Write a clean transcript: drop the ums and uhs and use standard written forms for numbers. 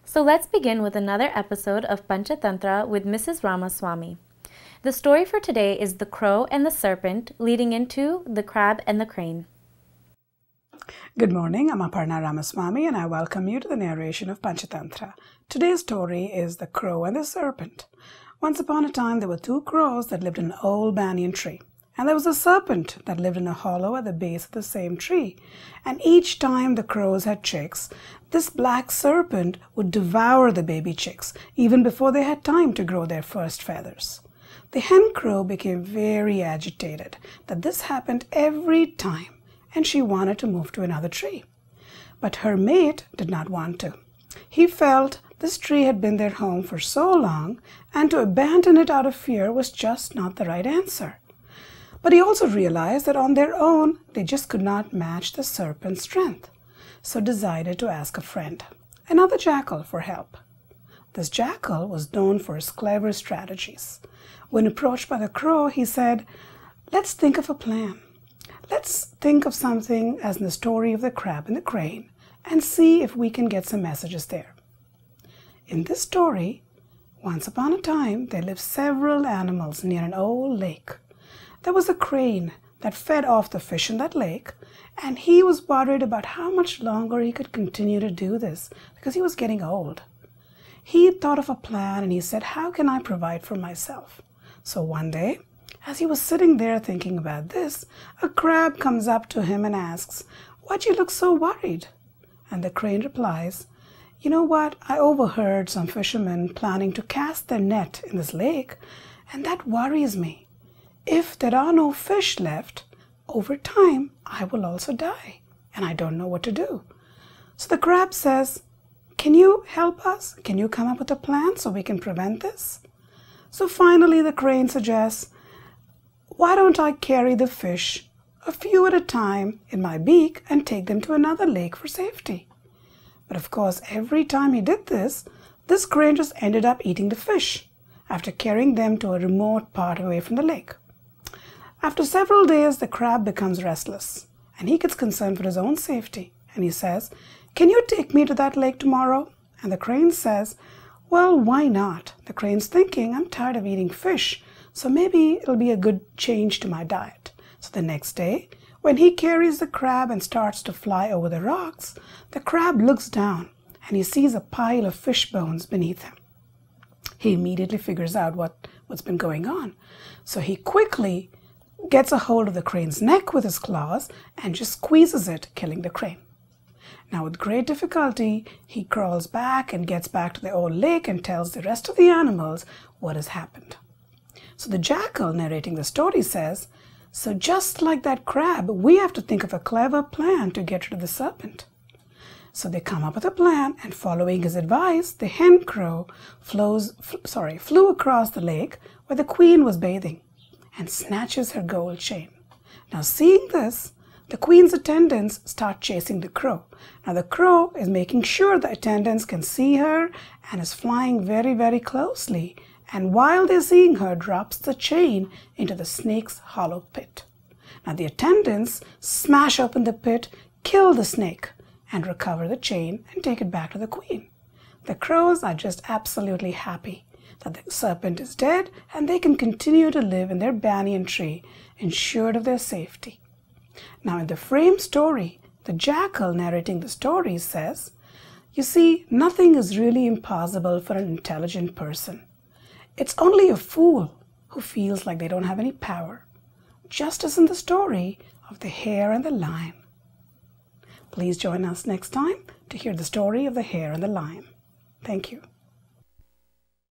So let's begin with another episode of Panchatantra with Mrs. Ramaswamy. The story for today is The Crow and the Serpent, leading into The Crab and the Crane. Good morning, I'm Aparna Ramaswamy and I welcome you to the narration of Panchatantra. Today's story is The Crow and the Serpent. Once upon a time there were two crows that lived in an old banyan tree. And there was a serpent that lived in a hollow at the base of the same tree. And each time the crows had chicks, this black serpent would devour the baby chicks, even before they had time to grow their first feathers. The hen crow became very agitated that this happened every time, and she wanted to move to another tree. But her mate did not want to. He felt this tree had been their home for so long, and to abandon it out of fear was just not the right answer. But he also realized that on their own, they just could not match the serpent's strength, so decided to ask a friend, another jackal, for help. This jackal was known for his clever strategies. When approached by the crow, he said, "Let's think of a plan. Let's think of something as in the story of the crab and the crane and see if we can get some messages there." In this story, once upon a time, there lived several animals near an old lake. There was a crane that fed off the fish in that lake, and he was worried about how much longer he could continue to do this because he was getting old. He thought of a plan and he said, "How can I provide for myself?" So one day, as he was sitting there thinking about this, a crab comes up to him and asks, "Why do you look so worried?" And the crane replies, "You know what? I overheard some fishermen planning to cast their net in this lake, and that worries me. If there are no fish left, over time I will also die, and I don't know what to do." So the crab says, "Can you help us? Can you come up with a plan so we can prevent this?" So finally the crane suggests, "Why don't I carry the fish a few at a time in my beak and take them to another lake for safety?" But of course, every time he did this crane just ended up eating the fish after carrying them to a remote part away from the lake. After several days, the crab becomes restless and he gets concerned for his own safety. And he says, "Can you take me to that lake tomorrow?" And the crane says, "Well, why not?" The crane's thinking, "I'm tired of eating fish, so maybe it'll be a good change to my diet." So the next day, when he carries the crab and starts to fly over the rocks, the crab looks down and he sees a pile of fish bones beneath him. He immediately figures out what's been going on. So he quickly gets a hold of the crane's neck with his claws and just squeezes it, killing the crane. Now with great difficulty, he crawls back and gets back to the old lake and tells the rest of the animals what has happened. So the jackal narrating the story says, "So just like that crab, we have to think of a clever plan to get rid of the serpent." So they come up with a plan, and following his advice, the hen crow flew across the lake where the queen was bathing and snatches her gold chain. Now seeing this, the queen's attendants start chasing the crow. Now the crow is making sure the attendants can see her and is flying very, very closely, and while they're seeing her, drops the chain into the snake's hollow pit. Now the attendants smash open the pit, kill the snake, and recover the chain and take it back to the queen. The crows are just absolutely happy that the serpent is dead and they can continue to live in their banyan tree, ensured of their safety. Now in the frame story, the jackal narrating the story says, "You see, nothing is really impossible for an intelligent person. It's only a fool who feels like they don't have any power, just as in the story of the hare and the lion." Please join us next time to hear the story of the hare and the lion. Thank you.